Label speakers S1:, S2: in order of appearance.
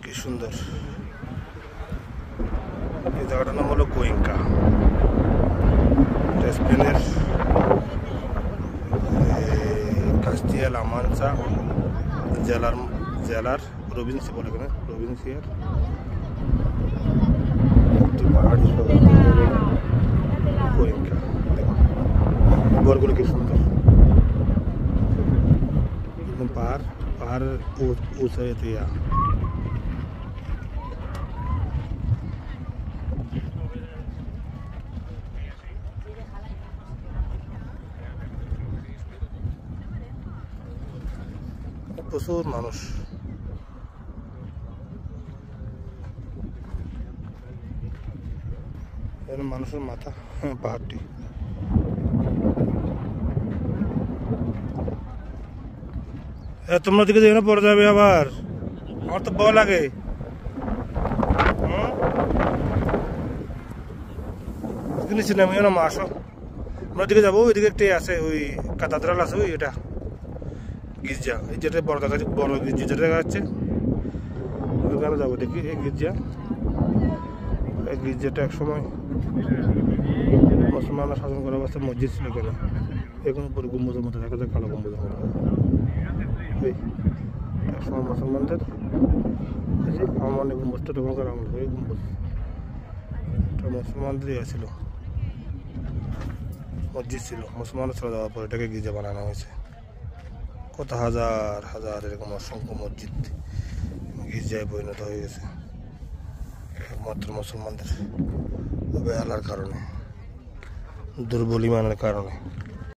S1: কি সুন্দর। এই জায়গাটার নাম হলো কুইঙ্কা, স্পেনের কাস্টিয়া-লা মানচা জেলার প্রভিন্সি বলে, এখানে প্রভিন্সিয়ার একটি পাহাড়ি শহর কুইঙ্কা। দেখুন ঘরগুলো কি সুন্দর, পাহাড় উঁচাই দিয়া। প্রচুর মানুষ। মানুষের মাথা পাহাড়টি। তোমরা দিকে যেখানে পড়ে যাবে আবার, আমার তো ভয় লাগে। নিচে নামিও না, আসো আমরা দিকে যাবো। ওইদিকে একটি আছে, ওই কাতাদ্রাল আছে, ওই এটা গির্জা, এই যেটা বড় দেখা যাচ্ছে, বড় গির্জা যেটা দেখা যাচ্ছে, ওইখানে যাবো। দেখি এই গির্জাটা এক সময় মুসলমানরা শাসন করা অবস্থায় মসজিদ ছিল কেন, এখন পুরো গম্বুজের মতো দেখা যায়, কালো গম্বুজের মতো। এক সময় মুসলমানদের আমার গম্বুজটা তখনকার আমল, ওই গম্বুজ মুসলমানদেরই ছিল, মসজিদ ছিল। মুসলমানরা চলে যাওয়ার পর এটাকে গির্জা বানানো হয়েছে। কত হাজার হাজার এরকম অসংখ্য মসজিদ গির্জায় পরিণত হয়ে গেছে একমাত্র মুসলমানদের অবহেলার কারণে, দুর্বল ঈমানের কারণে।